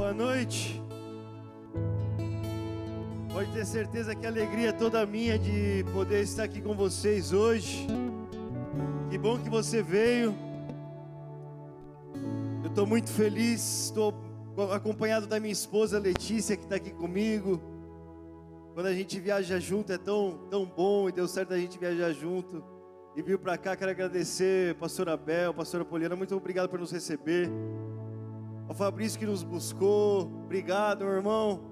Boa noite. Pode ter certeza que a alegria é toda minha de poder estar aqui com vocês hoje. Que bom que você veio. Eu estou muito feliz, estou acompanhado da minha esposa Letícia, que está aqui comigo. Quando a gente viaja junto é tão bom, e deu certo a gente viajar junto. E vir para cá, quero agradecer pastor Abel, pastora Poliana, muito obrigado por nos receber. Ao Fabrício que nos buscou, obrigado, meu irmão.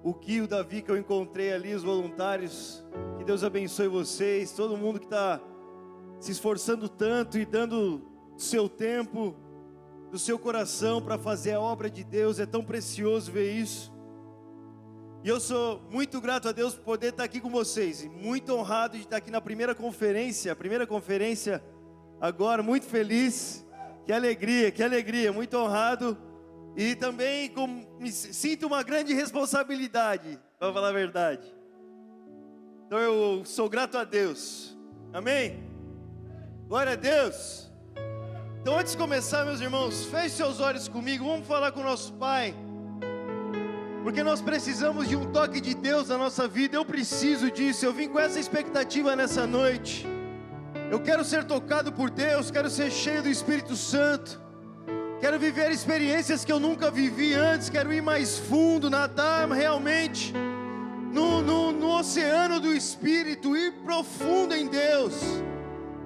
O Kio, o Davi que eu encontrei ali, os voluntários, que Deus abençoe vocês, todo mundo que está se esforçando tanto e dando do seu tempo, do seu coração para fazer a obra de Deus, é tão precioso ver isso. E eu sou muito grato a Deus por poder estar aqui com vocês, e muito honrado de estar aqui na primeira conferência agora, muito feliz. Que alegria, muito honrado. E também me sinto uma grande responsabilidade, para falar a verdade. Então eu sou grato a Deus. Amém? Glória a Deus. Então antes de começar, meus irmãos, feche seus olhos comigo. Vamos falar com o nosso Pai. Porque nós precisamos de um toque de Deus na nossa vida. Eu preciso disso. Eu vim com essa expectativa nessa noite. Eu quero ser tocado por Deus, quero ser cheio do Espírito Santo, quero viver experiências que eu nunca vivi antes, quero ir mais fundo, nadar realmente no oceano do Espírito, ir profundo em Deus,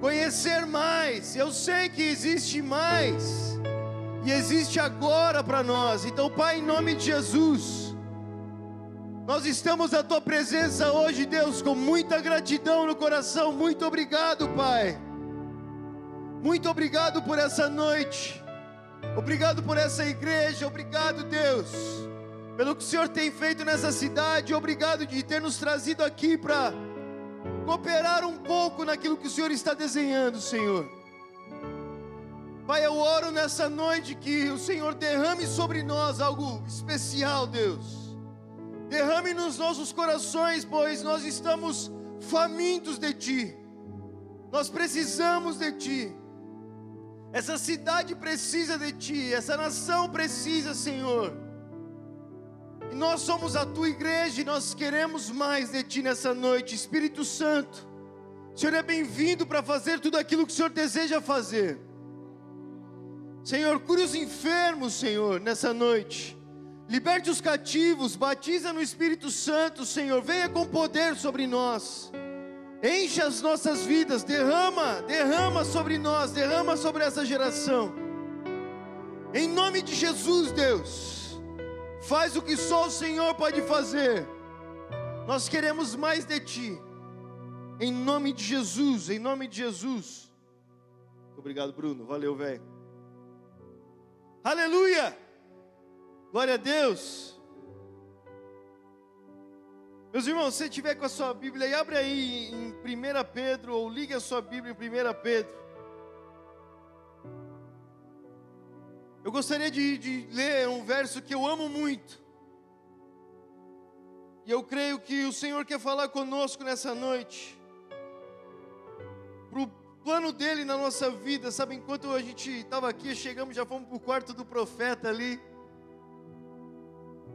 conhecer mais. Eu sei que existe mais, e existe agora para nós. Então, Pai, em nome de Jesus, nós estamos na Tua presença hoje, Deus, com muita gratidão no coração. Muito obrigado, Pai. Muito obrigado por essa noite. Obrigado por essa igreja. Obrigado, Deus, pelo que o Senhor tem feito nessa cidade. Obrigado de ter nos trazido aqui para cooperar um pouco naquilo que o Senhor está desenhando, Senhor. Pai, eu oro nessa noite que o Senhor derrame sobre nós algo especial, Deus. Derrame nos nossos corações, pois nós estamos famintos de Ti. Nós precisamos de Ti. Essa cidade precisa de Ti. Essa nação precisa, Senhor. E nós somos a Tua igreja e nós queremos mais de Ti nessa noite. Espírito Santo, o Senhor é bem-vindo para fazer tudo aquilo que o Senhor deseja fazer. Senhor, cure os enfermos, Senhor, nessa noite. Liberte os cativos, batiza no Espírito Santo, Senhor, venha com poder sobre nós, enche as nossas vidas, derrama sobre nós, derrama sobre essa geração, em nome de Jesus, Deus, faz o que só o Senhor pode fazer, nós queremos mais de Ti, em nome de Jesus, em nome de Jesus. Muito obrigado, Bruno, valeu, velho, aleluia. Glória a Deus. Meus irmãos, se você estiver com a sua Bíblia aí, abre aí em 1 Pedro, ou ligue a sua Bíblia em 1 Pedro. Eu gostaria de ler um verso que eu amo muito. E eu creio que o Senhor quer falar conosco nessa noite. Para o plano dele na nossa vida, sabe, enquanto a gente estava aqui, chegamos, já fomos para o quarto do profeta ali,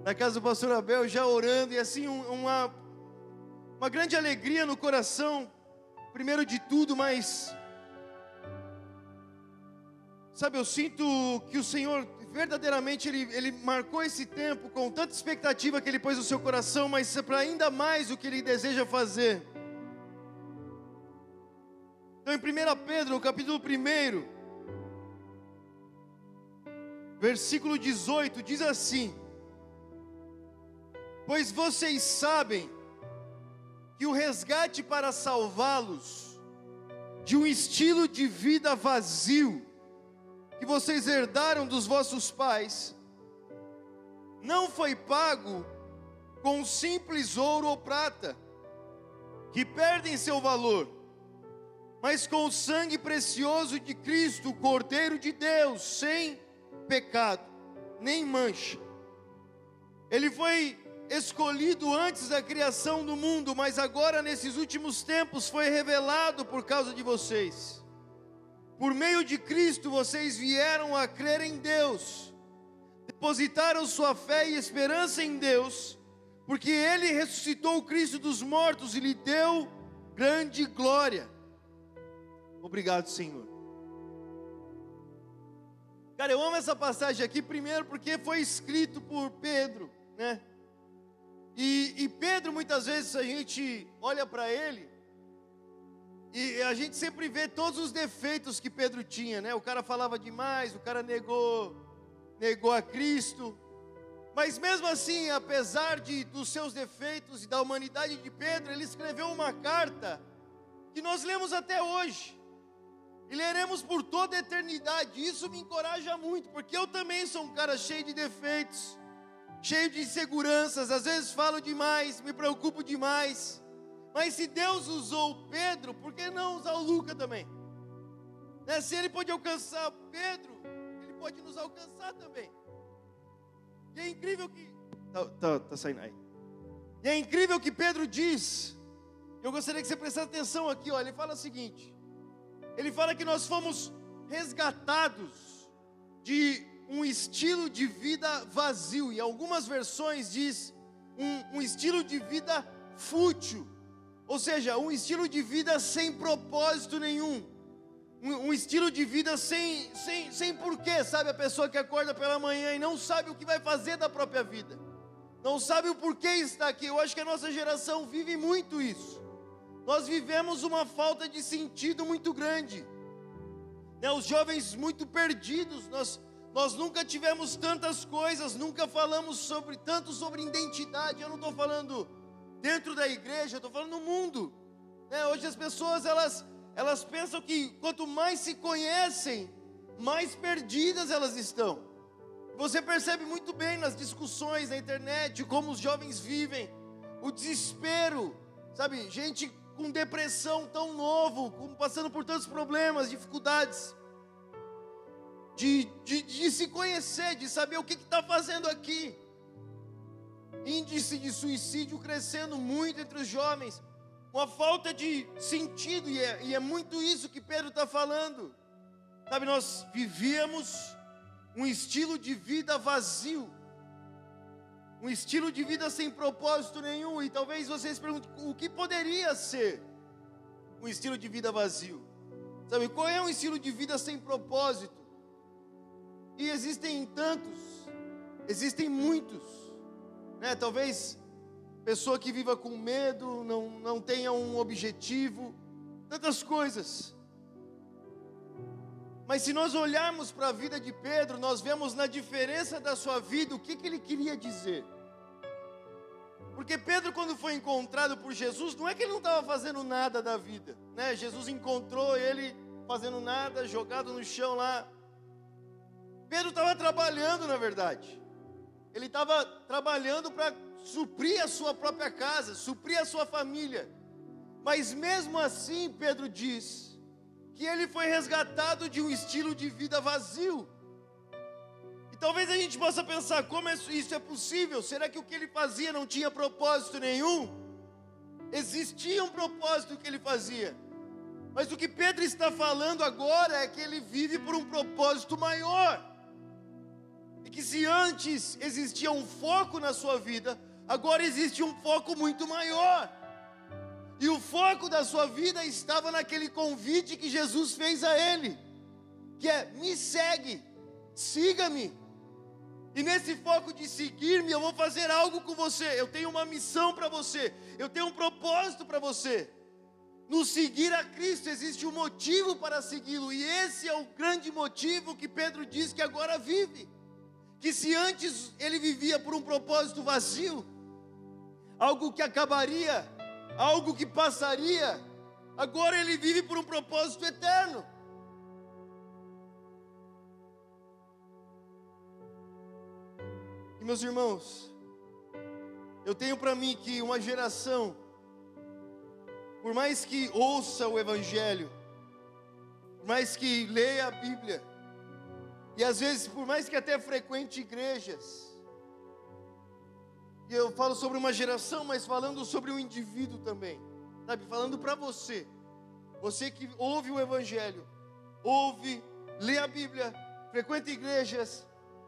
na casa do pastor Abel, já orando, e assim uma grande alegria no coração, primeiro de tudo, mas, sabe, eu sinto que o Senhor, verdadeiramente, Ele marcou esse tempo com tanta expectativa que Ele pôs no seu coração, mas é para ainda mais o que Ele deseja fazer. Então, em 1 Pedro, no capítulo 1, versículo 18, diz assim: pois vocês sabem que o resgate para salvá-los de um estilo de vida vazio que vocês herdaram dos vossos pais não foi pago com simples ouro ou prata, que perdem seu valor, mas com o sangue precioso de Cristo, o Cordeiro de Deus, sem pecado, nem mancha. Ele foi escolhido antes da criação do mundo, mas agora nesses últimos tempos foi revelado por causa de vocês. Por meio de Cristo vocês vieram a crer em Deus, depositaram sua fé e esperança em Deus, porque Ele ressuscitou o Cristo dos mortos e lhe deu grande glória. Obrigado, Senhor. Cara, eu amo essa passagem aqui, primeiro porque foi escrito por Pedro, né? E Pedro, muitas vezes, a gente olha para ele, e a gente sempre vê todos os defeitos que Pedro tinha, né? O cara falava demais, o cara negou a Cristo. Mas mesmo assim, apesar dos seus defeitos e da humanidade de Pedro, ele escreveu uma carta que nós lemos até hoje. E leremos por toda a eternidade. Isso me encoraja muito, porque eu também sou um cara cheio de defeitos, cheio de inseguranças. Às vezes falo demais, me preocupo demais. Mas se Deus usou Pedro, por que não usar o Luca também? Né? Se Ele pode alcançar Pedro, Ele pode nos alcançar também. E é incrível que... Tá saindo aí. E é incrível que Pedro diz. Eu gostaria que você prestasse atenção aqui, ó. Ele fala o seguinte. Ele fala que nós fomos resgatados de um estilo de vida vazio. Em algumas versões diz um estilo de vida fútil. Ou seja, um estilo de vida sem propósito nenhum. Um estilo de vida sem porquê, sabe? A pessoa que acorda pela manhã e não sabe o que vai fazer da própria vida. Não sabe o porquê está aqui. Eu acho que a nossa geração vive muito isso. Nós vivemos uma falta de sentido muito grande, né? Os jovens muito perdidos, nós nunca tivemos tantas coisas, nunca falamos tanto sobre identidade. Eu não estou falando dentro da igreja, eu estou falando no mundo, né? Hoje as pessoas, elas pensam que quanto mais se conhecem, mais perdidas elas estão. Você percebe muito bem nas discussões na internet, como os jovens vivem, o desespero, sabe, gente com depressão tão novo, passando por tantos problemas, dificuldades, de se conhecer, de saber o que está fazendo aqui. Índice de suicídio crescendo muito entre os jovens, uma falta de sentido, e é muito isso que Pedro está falando. Sabe, nós vivíamos um estilo de vida vazio, um estilo de vida sem propósito nenhum. E talvez vocês perguntem, o que poderia ser um estilo de vida vazio? Sabe, qual é um estilo de vida sem propósito? E existem tantos, existem muitos, né? Talvez pessoa que viva com medo, não tenha um objetivo, tantas coisas. Mas se nós olharmos para a vida de Pedro, nós vemos na diferença da sua vida o que ele queria dizer. Porque Pedro, quando foi encontrado por Jesus, não é que ele não estava fazendo nada da vida, né? Jesus encontrou ele fazendo nada, jogado no chão lá. Pedro estava trabalhando, na verdade. Ele estava trabalhando para suprir a sua própria casa, suprir a sua família. Mas mesmo assim, Pedro diz que ele foi resgatado de um estilo de vida vazio. E talvez a gente possa pensar, como isso é possível? Será que o que ele fazia não tinha propósito nenhum? Existia um propósito que ele fazia. Mas o que Pedro está falando agora é que ele vive por um propósito maior. E que se antes existia um foco na sua vida, agora existe um foco muito maior. E o foco da sua vida estava naquele convite que Jesus fez a ele, que é: me segue, siga-me. E nesse foco de seguir-me, eu vou fazer algo com você. Eu tenho uma missão para você, eu tenho um propósito para você. No seguir a Cristo existe um motivo para segui-lo, e esse é o grande motivo que Pedro diz que agora vive. Que se antes ele vivia por um propósito vazio, algo que acabaria, algo que passaria, agora ele vive por um propósito eterno. E meus irmãos, eu tenho para mim que uma geração, por mais que ouça o Evangelho, por mais que leia a Bíblia, e às vezes por mais que até frequente igrejas, e eu falo sobre uma geração, mas falando sobre um indivíduo também, sabe, falando para você que ouve o Evangelho, ouve, lê a Bíblia, frequenta igrejas,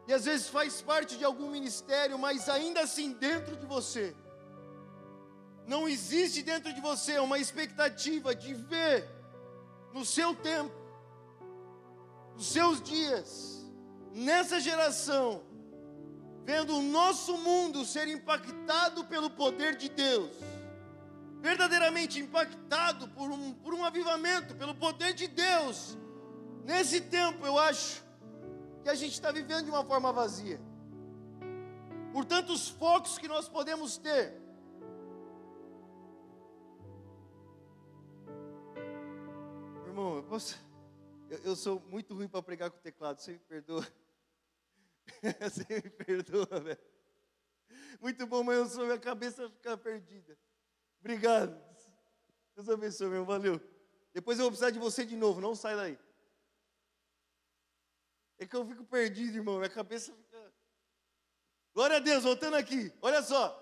e às vezes faz parte de algum ministério, mas ainda assim dentro de você, não existe dentro de você uma expectativa de ver no seu tempo, nos seus dias, nessa geração, vendo o nosso mundo ser impactado pelo poder de Deus, verdadeiramente impactado por um avivamento, pelo poder de Deus. Nesse tempo eu acho que a gente está vivendo de uma forma vazia, por tantos focos que nós podemos ter. Irmão, eu sou muito ruim para pregar com o teclado, você me perdoa. Você me perdoa, velho. Muito bom, mas minha cabeça fica perdida. Obrigado. Deus abençoe, meu, valeu. Depois eu vou precisar de você de novo, não sai daí. É que eu fico perdido, irmão, minha cabeça fica... Glória a Deus, voltando aqui, olha só.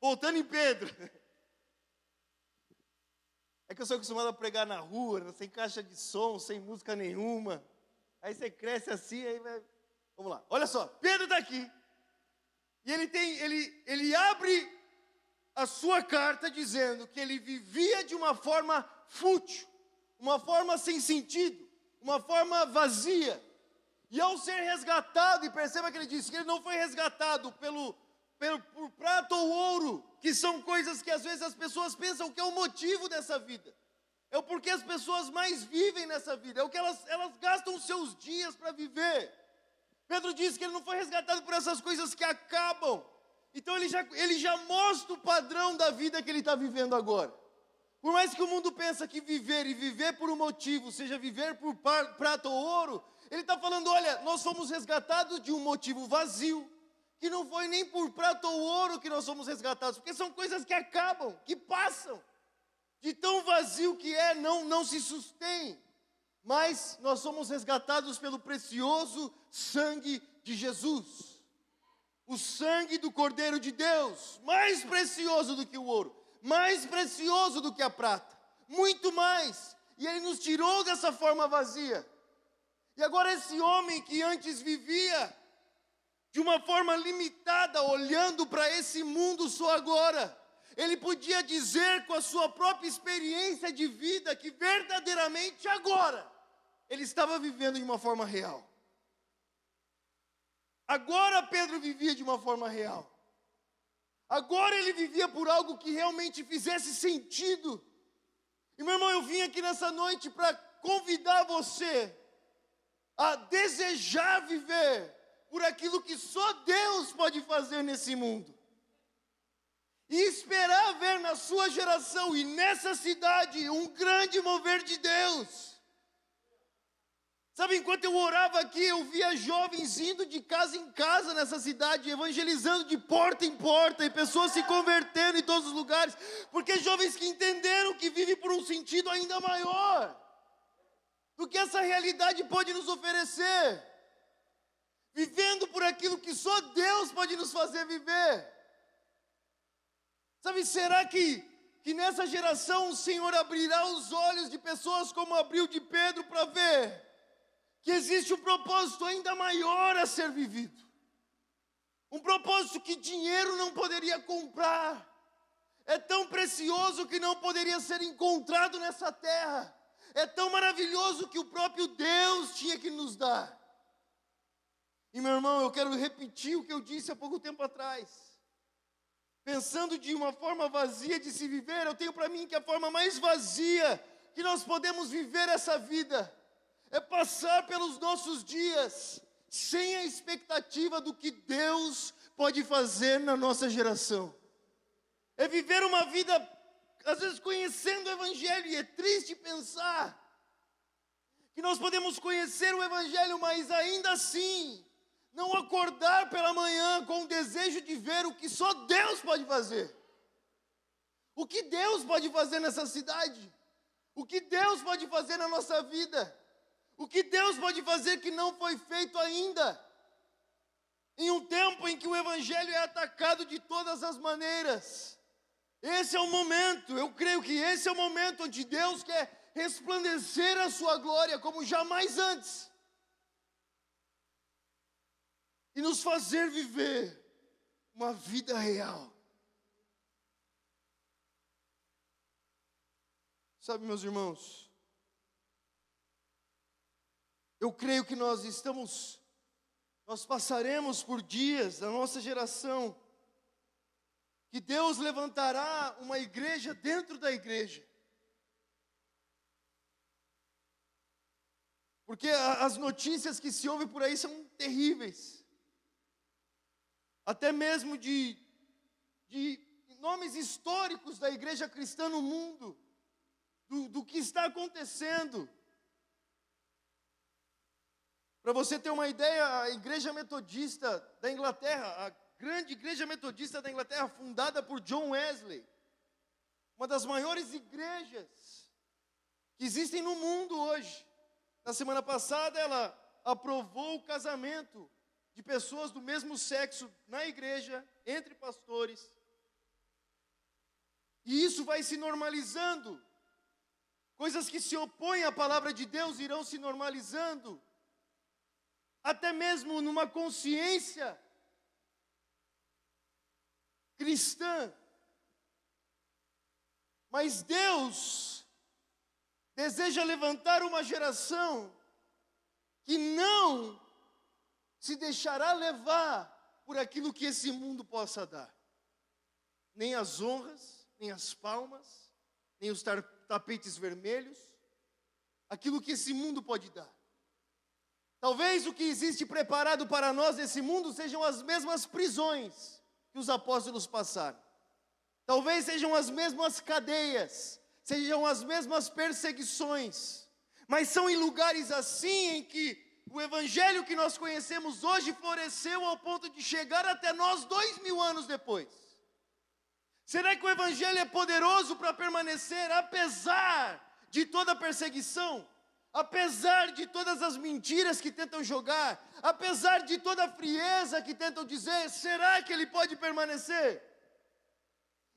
Voltando em Pedro. É que eu sou acostumado a pregar na rua, sem caixa de som, sem música nenhuma. Aí você cresce assim, aí vai... Vamos lá, olha só, Pedro está aqui. E ele abre a sua carta dizendo que ele vivia de uma forma fútil, uma forma sem sentido, uma forma vazia. E ao ser resgatado, e perceba que ele disse que ele não foi resgatado por prata ou ouro, que são coisas que às vezes as pessoas pensam que é o motivo dessa vida. É o porquê as pessoas mais vivem nessa vida, é o que elas gastam os seus dias para viver. Pedro diz que ele não foi resgatado por essas coisas que acabam. Então ele já mostra o padrão da vida que ele está vivendo agora. Por mais que o mundo pense que viver por um motivo, seja viver por prata ou ouro, ele está falando, olha, nós fomos resgatados de um motivo vazio, que não foi nem por prata ou ouro que nós somos resgatados, porque são coisas que acabam, que passam. De tão vazio que é, não se sustém. Mas nós somos resgatados pelo precioso sangue de Jesus. O sangue do Cordeiro de Deus, mais precioso do que o ouro, mais precioso do que a prata, muito mais. E Ele nos tirou dessa forma vazia. E agora esse homem que antes vivia de uma forma limitada, olhando para esse mundo só agora, ele podia dizer com a sua própria experiência de vida que verdadeiramente agora ele estava vivendo de uma forma real. Agora Pedro vivia de uma forma real. Agora ele vivia por algo que realmente fizesse sentido. E meu irmão, eu vim aqui nessa noite para convidar você a desejar viver por aquilo que só Deus pode fazer nesse mundo. E esperar ver na sua geração e nessa cidade um grande mover de Deus. Sabe, enquanto eu orava aqui, eu via jovens indo de casa em casa nessa cidade, evangelizando de porta em porta, e pessoas se convertendo em todos os lugares, porque jovens que entenderam que vivem por um sentido ainda maior do que essa realidade pode nos oferecer, vivendo por aquilo que só Deus pode nos fazer viver. Sabe, será que nessa geração o Senhor abrirá os olhos de pessoas como abriu de Pedro para ver que existe um propósito ainda maior a ser vivido. Um propósito que dinheiro não poderia comprar. É tão precioso que não poderia ser encontrado nessa terra. É tão maravilhoso que o próprio Deus tinha que nos dar. E meu irmão, eu quero repetir o que eu disse há pouco tempo atrás. Pensando de uma forma vazia de se viver, eu tenho para mim que a forma mais vazia que nós podemos viver essa vida é passar pelos nossos dias sem a expectativa do que Deus pode fazer na nossa geração. É viver uma vida, às vezes, conhecendo o Evangelho, e é triste pensar que nós podemos conhecer o Evangelho, mas ainda assim não acordar pela manhã com o desejo de ver o que só Deus pode fazer. O que Deus pode fazer nessa cidade? O que Deus pode fazer na nossa vida? O que Deus pode fazer que não foi feito ainda? Em um tempo em que o Evangelho é atacado de todas as maneiras. Esse é o momento, eu creio que esse é o momento onde Deus quer resplandecer a sua glória como jamais antes. e nos fazer viver uma vida real. Sabe, meus irmãos, eu creio que nós passaremos por dias da nossa geração, que Deus levantará uma igreja dentro da igreja. Porque as notícias que se ouvem por aí são terríveis. Até mesmo de nomes históricos da igreja cristã no mundo, do que está acontecendo. Para você ter uma ideia, a igreja metodista da Inglaterra, a grande igreja metodista da Inglaterra, fundada por John Wesley, uma das maiores igrejas que existem no mundo hoje. Na semana passada, ela aprovou o casamento de pessoas do mesmo sexo na igreja, entre pastores. E isso vai se normalizando. Coisas que se opõem à palavra de Deus irão se normalizando. Até mesmo numa consciência cristã. Mas Deus deseja levantar uma geração que não se deixará levar por aquilo que esse mundo possa dar. Nem as honras, nem as palmas, nem os tapetes vermelhos, aquilo que esse mundo pode dar. Talvez o que existe preparado para nós nesse mundo sejam as mesmas prisões que os apóstolos passaram. Talvez sejam as mesmas cadeias, sejam as mesmas perseguições. Mas são em lugares assim em que o evangelho que nós conhecemos hoje floresceu ao ponto de chegar até nós 2000 anos depois. Será que o evangelho é poderoso para permanecer apesar de toda a perseguição? Apesar de todas as mentiras que tentam jogar, apesar de toda a frieza que tentam dizer, será que ele pode permanecer?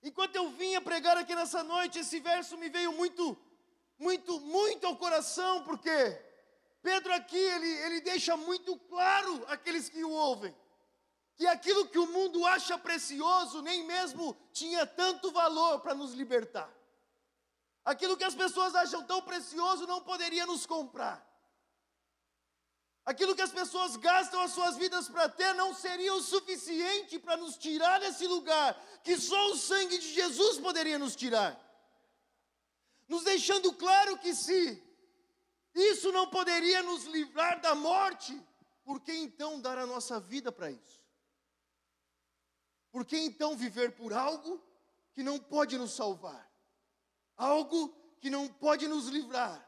Enquanto eu vinha pregar aqui nessa noite, esse verso me veio muito ao coração, porque Pedro aqui, ele deixa muito claro àqueles que o ouvem, que aquilo que o mundo acha precioso, nem mesmo tinha tanto valor para nos libertar. Aquilo que as pessoas acham tão precioso não poderia nos comprar. Aquilo que as pessoas gastam as suas vidas para ter não seria o suficiente para nos tirar desse lugar, que só o sangue de Jesus poderia nos tirar. Nos deixando claro que se isso não poderia nos livrar da morte, por que então dar a nossa vida para isso? Por que então viver por algo que não pode nos salvar? Algo que não pode nos livrar.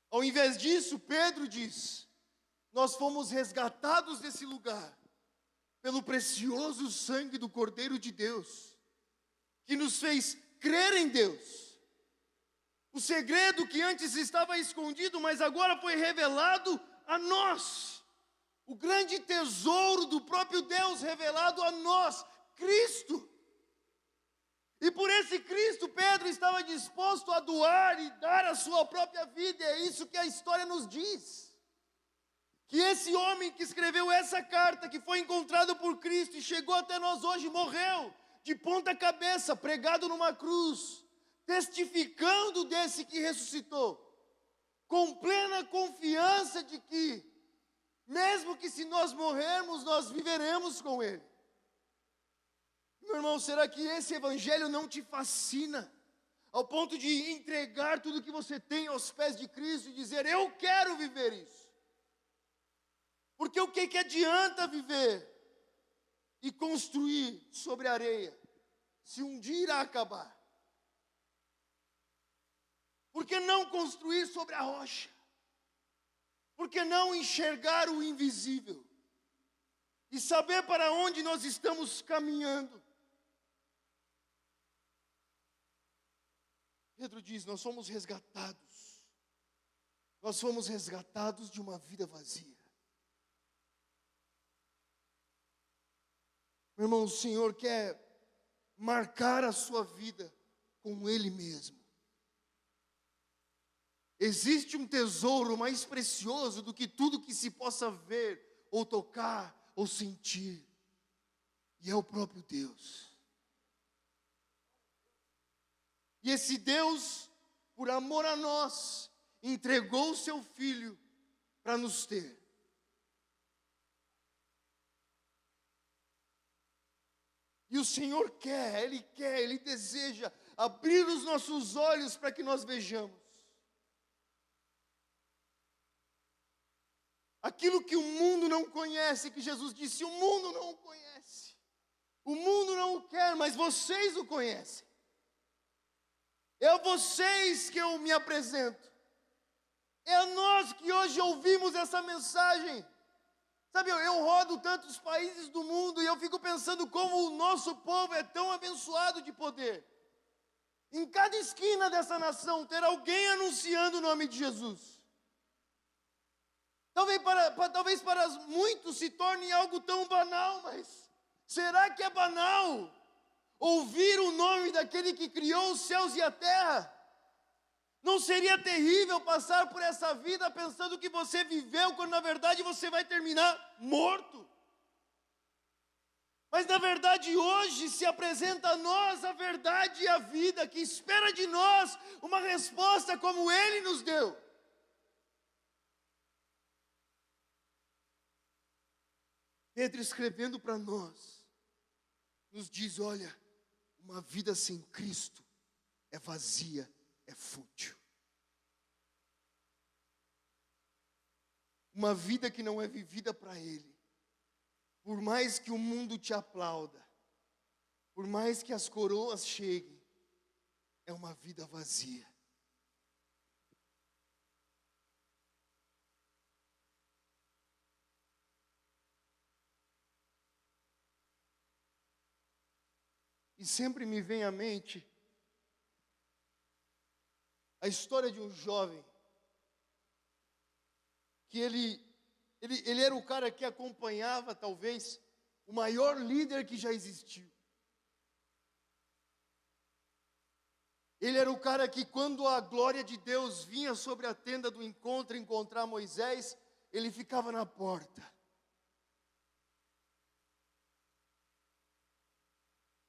Ao invés disso, Pedro diz: nós fomos resgatados desse lugar pelo precioso sangue do Cordeiro de Deus, que nos fez crer em Deus. O segredo que antes estava escondido, mas agora foi revelado a nós. O grande tesouro do próprio Deus revelado a nós, Cristo. E por esse Cristo, Pedro estava disposto a doar e dar a sua própria vida. É isso que a história nos diz. Que esse homem que escreveu essa carta, que foi encontrado por Cristo e chegou até nós hoje, morreu de ponta cabeça, pregado numa cruz, testificando desse que ressuscitou, com plena confiança de que, mesmo que se nós morrermos, nós viveremos com Ele. Meu irmão, será que esse evangelho não te fascina? Ao ponto de entregar tudo que você tem aos pés de Cristo e dizer, eu quero viver isso. Porque o que adianta viver e construir sobre a areia, se um dia irá acabar? Por que não construir sobre a rocha? Por que não enxergar o invisível? E saber para onde nós estamos caminhando? Pedro diz, nós fomos resgatados. Nós fomos resgatados de uma vida vazia. Meu irmão, o Senhor quer marcar a sua vida com Ele mesmo. Existe um tesouro mais precioso do que tudo que se possa ver ou tocar, ou sentir. E é o próprio Deus. E esse Deus, por amor a nós, entregou o seu Filho para nos ter. E o Senhor quer, Ele deseja abrir os nossos olhos para que nós vejamos aquilo que o mundo não conhece, que Jesus disse, o mundo não o conhece. O mundo não o quer, mas vocês o conhecem. É a vocês que eu me apresento. É a nós que hoje ouvimos essa mensagem. Sabe, eu rodo tantos países do mundo e eu fico pensando como o nosso povo é tão abençoado de poder. Em cada esquina dessa nação ter alguém anunciando o nome de Jesus. Talvez para muitos se torne algo tão banal, mas será que é banal ouvir o nome daquele que criou os céus e a terra? Não seria terrível passar por essa vida pensando que você viveu, quando na verdade você vai terminar morto? Mas na verdade hoje se apresenta a nós a verdade e a vida, que espera de nós uma resposta como Ele nos deu. Pedro, escrevendo para nós, nos diz, olha, uma vida sem Cristo é vazia, é fútil. Uma vida que não é vivida para Ele, por mais que o mundo te aplauda, por mais que as coroas cheguem, é uma vida vazia. E sempre me vem à mente a história de um jovem, que ele era o cara que acompanhava, talvez, o maior líder que já existiu. Ele era o cara que, quando a glória de Deus vinha sobre a tenda do encontro, encontrar Moisés, ele ficava na porta.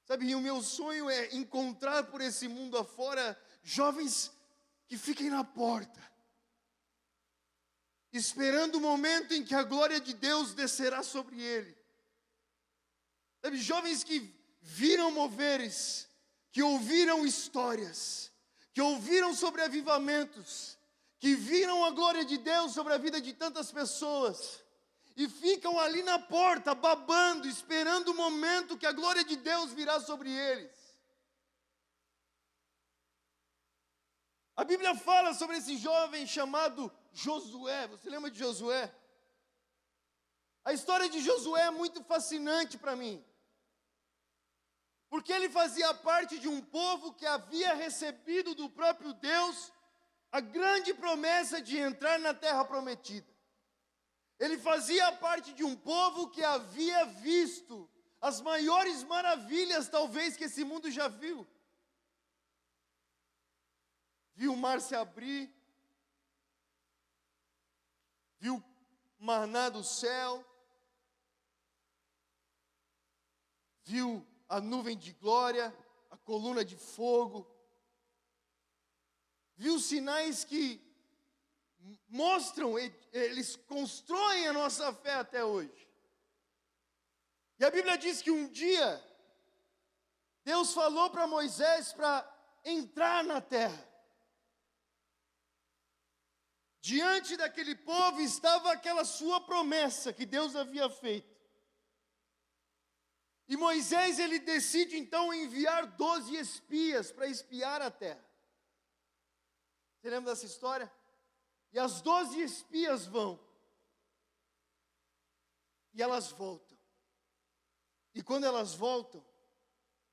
Sabe, e o meu sonho é encontrar por esse mundo afora jovens que fiquem na porta, esperando o momento em que a glória de Deus descerá sobre ele. Sabe, jovens que viram moveres, que ouviram histórias, que ouviram sobre avivamentos, que viram a glória de Deus sobre a vida de tantas pessoas, e ficam ali na porta, babando, esperando o momento que a glória de Deus virá sobre eles. A Bíblia fala sobre esse jovem chamado Josué. Você lembra de Josué? A história de Josué é muito fascinante para mim, porque ele fazia parte de um povo que havia recebido do próprio Deus a grande promessa de entrar na terra prometida. Ele fazia parte de um povo que havia visto as maiores maravilhas, talvez, que esse mundo já viu. Viu o mar se abrir, viu maná do céu, viu a nuvem de glória, a coluna de fogo, viu sinais que mostram, eles constroem a nossa fé até hoje. E a Bíblia diz que um dia Deus falou para Moisés para entrar na terra. Diante daquele povo estava aquela sua promessa que Deus havia feito. E Moisés, ele decide então enviar 12 espias para espiar a terra. Você lembra dessa história? E as 12 espias vão. E elas voltam. E quando elas voltam,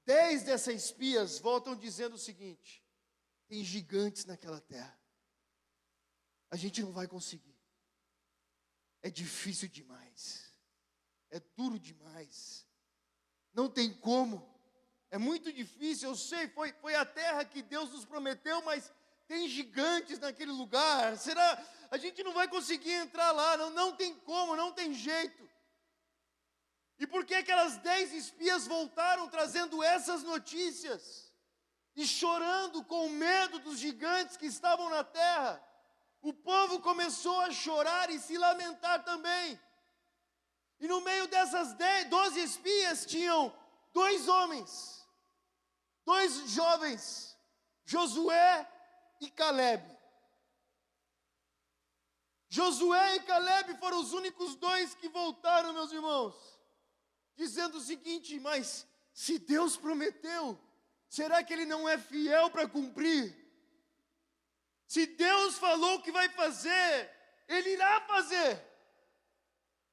10 dessas espias voltam dizendo o seguinte: tem gigantes naquela terra. A gente não vai conseguir. É difícil demais. É duro demais. Não tem como. É muito difícil, eu sei, foi a terra que Deus nos prometeu, mas tem gigantes naquele lugar. Será? A gente não vai conseguir entrar lá, não tem como, não tem jeito. E por que aquelas 10 espias voltaram trazendo essas notícias? E chorando com medo dos gigantes que estavam na terra. O povo começou a chorar e se lamentar também. E no meio dessas 12 espias tinham 2 homens, 2 jovens, Josué e Calebe. Josué e Calebe foram os únicos 2 que voltaram, meus irmãos, dizendo o seguinte: mas se Deus prometeu, será que Ele não é fiel para cumprir? Se Deus falou que vai fazer, Ele irá fazer.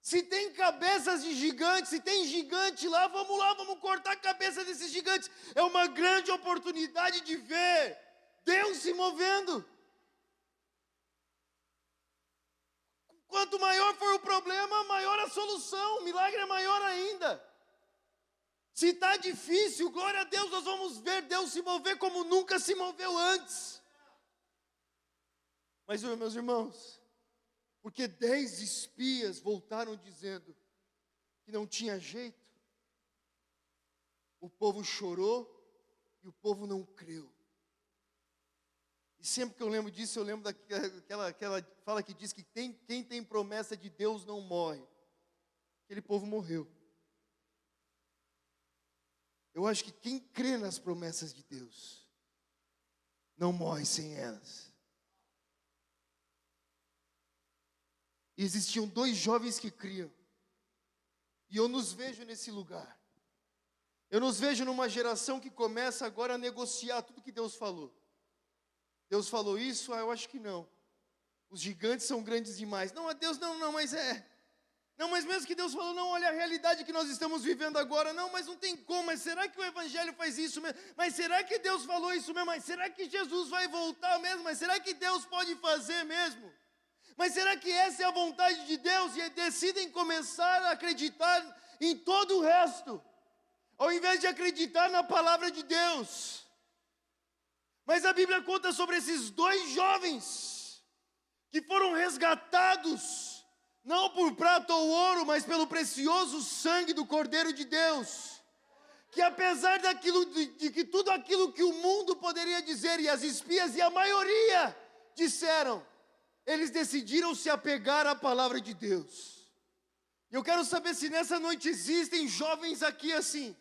Se tem cabeças de gigantes, se tem gigante lá, vamos cortar a cabeça desses gigantes. É uma grande oportunidade de ver Deus se movendo. Quanto maior for o problema, maior a solução, o milagre é maior ainda. Se está difícil, glória a Deus, nós vamos ver Deus se mover como nunca se moveu antes. Mas, meus irmãos, porque 10 espias voltaram dizendo que não tinha jeito, o povo chorou e o povo não creu. E sempre que eu lembro disso, eu lembro daquela fala que diz que quem tem promessa de Deus não morre. Aquele povo morreu. Eu acho que quem crê nas promessas de Deus não morre sem elas. E existiam 2 jovens que criam. E eu nos vejo nesse lugar. Eu nos vejo numa geração que começa agora a negociar tudo que Deus falou. Deus falou isso? Eu acho que não. Os gigantes são grandes demais. Não, Deus não, mas é. Não, mas mesmo que Deus falou, não, olha a realidade que nós estamos vivendo agora. Não, mas não tem como. Mas será que o Evangelho faz isso mesmo? Mas será que Deus falou isso mesmo? Mas será que Jesus vai voltar mesmo? Mas será que Deus pode fazer mesmo? Mas será que essa é a vontade de Deus? E decidem começar a acreditar em todo o resto, ao invés de acreditar na palavra de Deus. Mas a Bíblia conta sobre esses 2 jovens que foram resgatados, não por prata ou ouro, mas pelo precioso sangue do Cordeiro de Deus. Que apesar de que tudo aquilo que o mundo poderia dizer, e as espias e a maioria disseram, eles decidiram se apegar à palavra de Deus. E eu quero saber se nessa noite existem jovens aqui assim.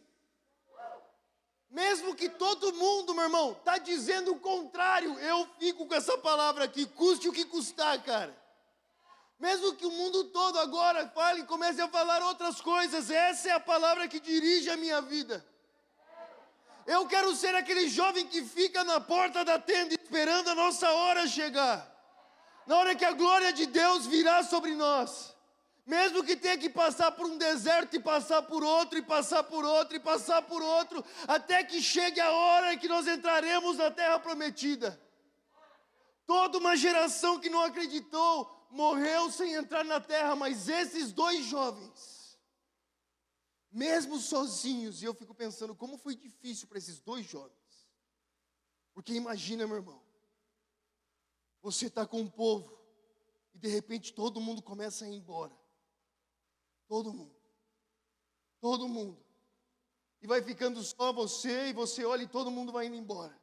Mesmo que todo mundo, meu irmão, está dizendo o contrário, eu fico com essa palavra aqui, custe o que custar, cara. Mesmo que o mundo todo agora fale e comece a falar outras coisas, essa é a palavra que dirige a minha vida. Eu quero ser aquele jovem que fica na porta da tenda esperando a nossa hora chegar. Na hora que a glória de Deus virá sobre nós. Mesmo que tenha que passar por um deserto e passar por outro, e passar por outro, e passar por outro, até que chegue a hora em que nós entraremos na terra prometida. Toda uma geração que não acreditou, morreu sem entrar na terra, mas esses 2 jovens, mesmo sozinhos, e eu fico pensando como foi difícil para esses 2 jovens. Porque imagina, meu irmão, você está com um povo, e de repente todo mundo começa a ir embora. Todo mundo. E vai ficando só você, e você olha e todo mundo vai indo embora.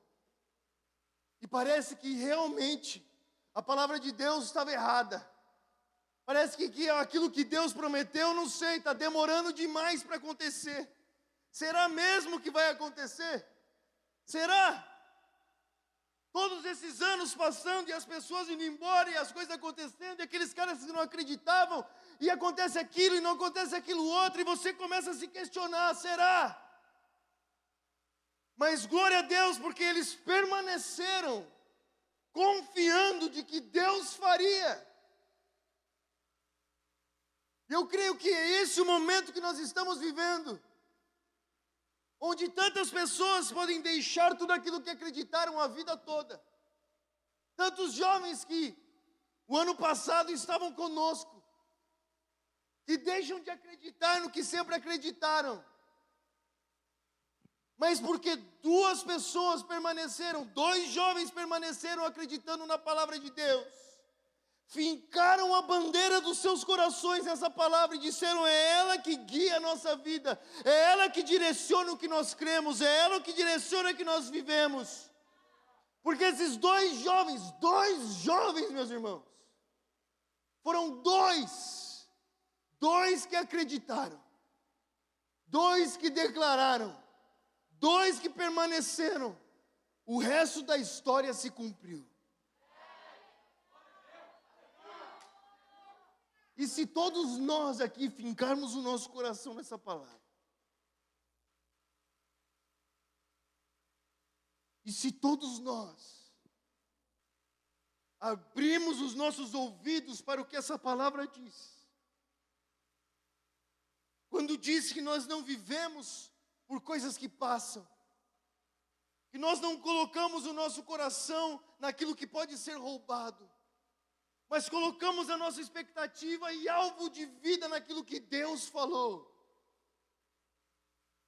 E parece que realmente a palavra de Deus estava errada. Parece que aquilo que Deus prometeu, não sei, está demorando demais para acontecer. Será mesmo que vai acontecer? Será? Todos esses anos passando e as pessoas indo embora e as coisas acontecendo, e aqueles caras que não acreditavam, e acontece aquilo e não acontece aquilo outro, e você começa a se questionar, será? Mas glória a Deus, porque eles permaneceram confiando de que Deus faria. E eu creio que é esse o momento que nós estamos vivendo, onde tantas pessoas podem deixar tudo aquilo que acreditaram a vida toda. Tantos jovens que o ano passado estavam conosco, que deixam de acreditar no que sempre acreditaram. Mas porque duas pessoas permaneceram, dois jovens permaneceram acreditando na palavra de Deus, fincaram a bandeira dos seus corações nessa palavra e disseram: é ela que guia a nossa vida, é ela que direciona o que nós cremos, é ela que direciona o que nós vivemos. Porque esses dois jovens, meus irmãos, foram dois que acreditaram, dois que declararam, dois que permaneceram. O resto da história se cumpriu. E se todos nós aqui fincarmos o nosso coração nessa palavra, e se todos nós abrimos os nossos ouvidos para o que essa palavra diz, quando diz que nós não vivemos por coisas que passam, que nós não colocamos o nosso coração naquilo que pode ser roubado, mas colocamos a nossa expectativa e alvo de vida naquilo que Deus falou.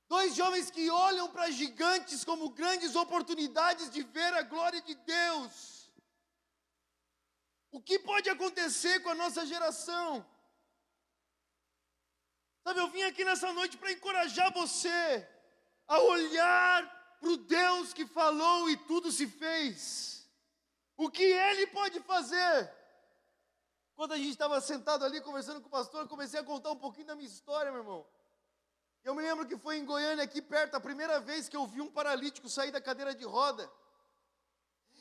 Dois jovens que olham para gigantes como grandes oportunidades de ver a glória de Deus. O que pode acontecer com a nossa geração? Sabe, eu vim aqui nessa noite para encorajar você a olhar para o Deus que falou e tudo se fez. O que Ele pode fazer? Quando a gente estava sentado ali conversando com o pastor, eu comecei a contar um pouquinho da minha história, meu irmão. Eu me lembro que foi em Goiânia, aqui perto, a primeira vez que eu vi um paralítico sair da cadeira de roda.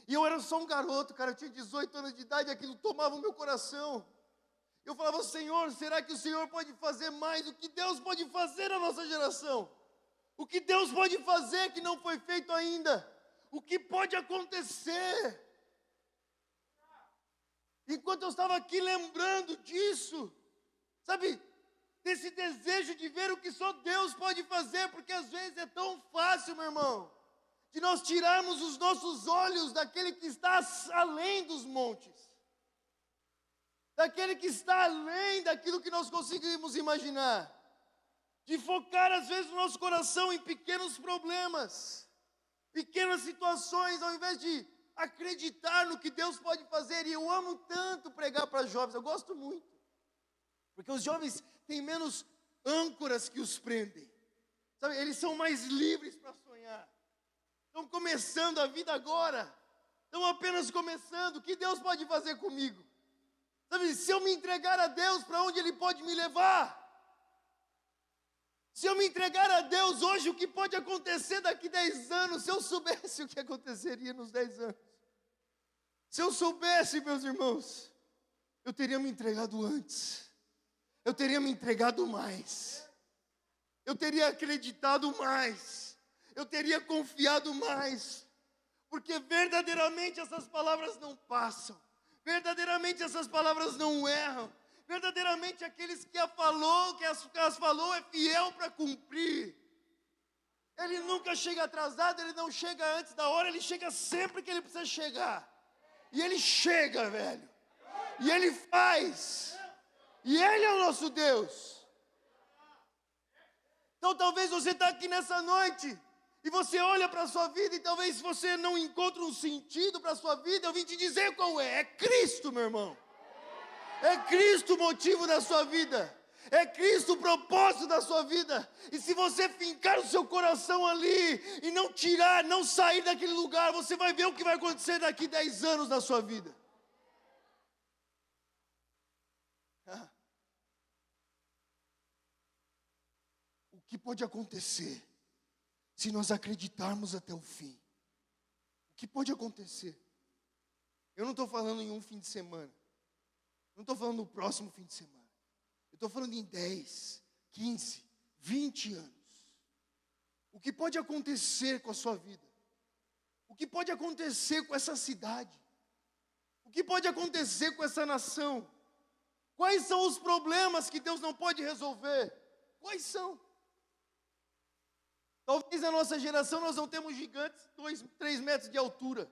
E eu era só um garoto, cara, eu tinha 18 anos de idade, e aquilo tomava o meu coração. Eu falava: Senhor, será que o Senhor pode fazer mais? O que Deus pode fazer na nossa geração? O que Deus pode fazer que não foi feito ainda? O que pode acontecer? Enquanto eu estava aqui lembrando disso, sabe, desse desejo de ver o que só Deus pode fazer, porque às vezes é tão fácil, meu irmão, de nós tirarmos os nossos olhos daquele que está além dos montes, daquele que está além daquilo que nós conseguimos imaginar, de focar às vezes o nosso coração em pequenos problemas, pequenas situações, ao invés de acreditar no que Deus pode fazer. E eu amo tanto pregar para jovens, eu gosto muito, porque os jovens têm menos âncoras que os prendem, sabe, eles são mais livres para sonhar, estão começando a vida agora, estão apenas começando. O que Deus pode fazer comigo? Sabe, se eu me entregar a Deus, para onde Ele pode me levar? Se eu me entregar a Deus hoje, o que pode acontecer daqui 10 anos? Se eu soubesse o que aconteceria nos 10 anos, se eu soubesse, meus irmãos, eu teria me entregado antes, eu teria me entregado mais, eu teria acreditado mais, eu teria confiado mais, porque verdadeiramente essas palavras não passam, verdadeiramente essas palavras não erram, verdadeiramente aqueles que as falou é fiel para cumprir. Ele nunca chega atrasado, ele não chega antes da hora, ele chega sempre que ele precisa chegar. E ele chega, velho. E ele faz. E ele é o nosso Deus. Então talvez você está aqui nessa noite e você olha para a sua vida e talvez você não encontre um sentido para a sua vida. Eu vim te dizer qual é. É Cristo, meu irmão. É Cristo o motivo da sua vida. É Cristo o propósito da sua vida. E se você fincar o seu coração ali e não tirar, não sair daquele lugar, você vai ver o que vai acontecer daqui 10 anos na sua vida. O que pode acontecer se nós acreditarmos até o fim? O que pode acontecer? Eu não estou falando em um fim de semana. Não estou falando no próximo fim de semana. Eu estou falando em 10, 15, 20 anos. O que pode acontecer com a sua vida? O que pode acontecer com essa cidade? O que pode acontecer com essa nação? Quais são os problemas que Deus não pode resolver? Quais são? Talvez na nossa geração nós não temos gigantes 2, 3 metros de altura.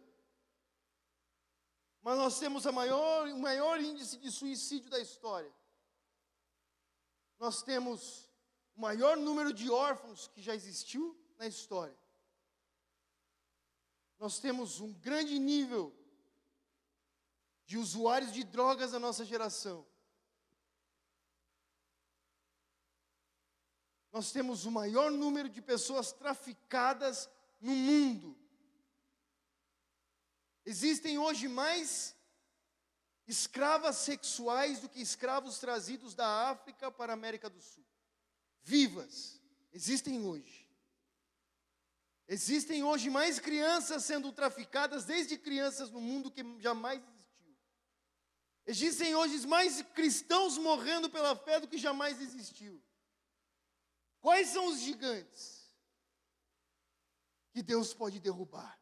Mas nós temos o maior índice de suicídio da história. Nós temos o maior número de órfãos que já existiu na história. Nós temos um grande nível de usuários de drogas na nossa geração. Nós temos o maior número de pessoas traficadas no mundo. Existem hoje mais escravas sexuais do que escravos trazidos da África para a América do Sul. Vivas, existem hoje. Existem hoje mais crianças sendo traficadas desde crianças no mundo que jamais existiu. Existem hoje mais cristãos morrendo pela fé do que jamais existiu. Quais são os gigantes que Deus pode derrubar?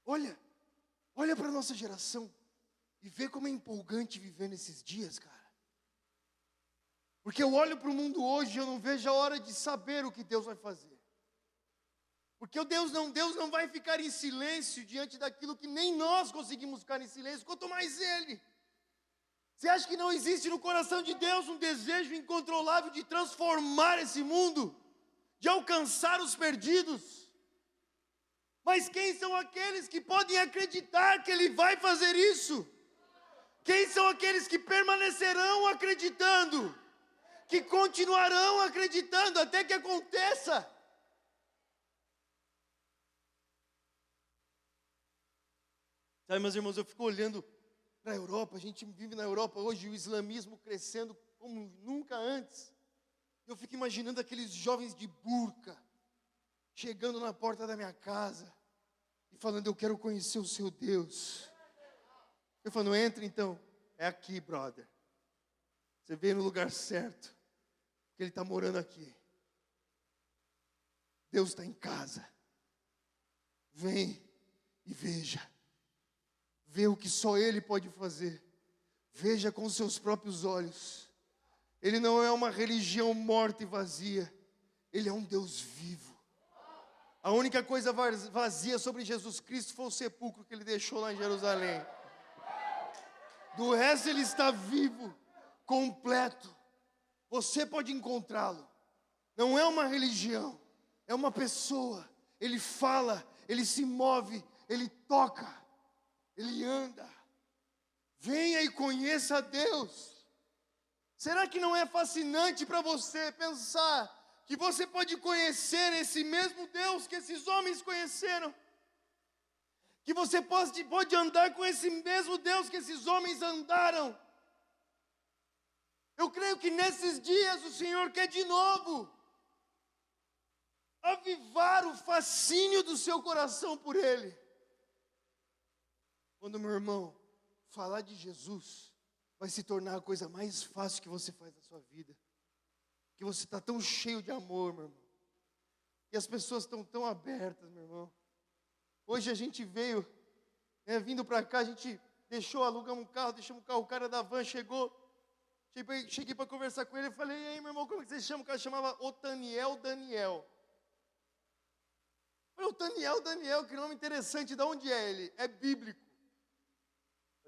Olha para a nossa geração e vê como é empolgante viver nesses dias, cara. Porque eu olho para o mundo hoje e eu não vejo a hora de saber o que Deus vai fazer. Porque Deus não vai ficar em silêncio diante daquilo que nem nós conseguimos ficar em silêncio, quanto mais Ele. Você acha que não existe no coração de Deus um desejo incontrolável de transformar esse mundo? De alcançar os perdidos? Mas quem são aqueles que podem acreditar que Ele vai fazer isso? Quem são aqueles que permanecerão acreditando? Que continuarão acreditando até que aconteça? Sabe, meus irmãos, eu fico olhando para a Europa, a gente vive na Europa hoje, o islamismo crescendo como nunca antes. Eu fico imaginando aqueles jovens de burca, chegando na porta da minha casa e falando, eu quero conhecer o seu Deus. Eu falo, entra então, é aqui, brother. Você veio no lugar certo, porque Ele está morando aqui. Deus está em casa. Vem e veja. Vê o que só Ele pode fazer. Veja com os seus próprios olhos. Ele não é uma religião morta e vazia. Ele é um Deus vivo. A única coisa vazia sobre Jesus Cristo foi o sepulcro que Ele deixou lá em Jerusalém. Do resto Ele está vivo, completo. Você pode encontrá-lo. Não é uma religião, é uma pessoa. Ele fala, Ele se move, Ele toca. Ele anda. Venha e conheça a Deus. Será que não é fascinante para você pensar que você pode conhecer esse mesmo Deus que esses homens conheceram? Que você pode andar com esse mesmo Deus que esses homens andaram? Eu creio que nesses dias o Senhor quer de novo avivar o fascínio do seu coração por Ele. Quando, meu irmão, falar de Jesus vai se tornar a coisa mais fácil que você faz na sua vida. Que você está tão cheio de amor, meu irmão. E as pessoas estão tão abertas, meu irmão. Hoje a gente veio, vindo para cá, a gente alugamos um carro, deixamos o carro, o cara da van chegou. Cheguei para conversar com ele, eu falei, e aí, meu irmão, como é que você chama? O cara chamava Otaniel Daniel. Eu falei, Otaniel Daniel, que nome interessante, de onde é ele? É bíblico.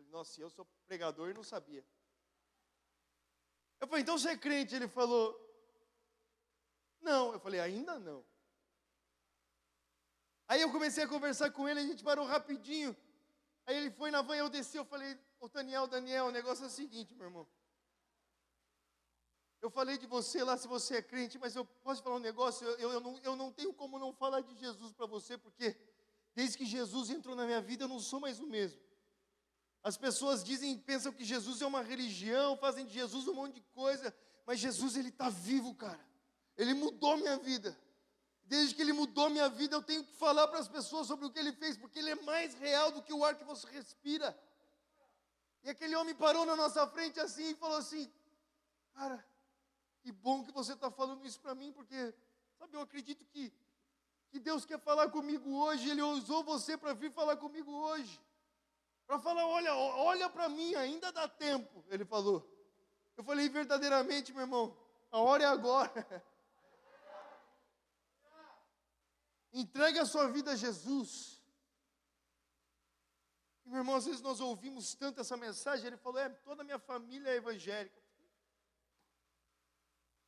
Nossa, eu sou pregador e não sabia. Eu falei, então você é crente? Ele falou, não. Eu falei, ainda não. Aí eu comecei a conversar com ele, a gente parou rapidinho. Aí ele foi na van, eu desci, eu falei, ô Daniel, o negócio é o seguinte, meu irmão. Eu falei de você lá, se você é crente, mas eu posso falar um negócio? Eu não tenho como não falar de Jesus para você, porque desde que Jesus entrou na minha vida, eu não sou mais o mesmo. As pessoas pensam que Jesus é uma religião, fazem de Jesus um monte de coisa, mas Jesus, Ele está vivo, cara. Ele mudou minha vida. Desde que Ele mudou minha vida, eu tenho que falar para as pessoas sobre o que Ele fez, porque Ele é mais real do que o ar que você respira. E aquele homem parou na nossa frente assim e falou assim, cara, que bom que você está falando isso para mim, porque, sabe, eu acredito que Deus quer falar comigo hoje, Ele usou você para vir falar comigo hoje. Para falar, olha para mim, ainda dá tempo, ele falou. Eu falei, verdadeiramente, meu irmão, a hora é agora. Entregue a sua vida a Jesus. E, meu irmão, às vezes nós ouvimos tanto essa mensagem, ele falou, toda a minha família é evangélica.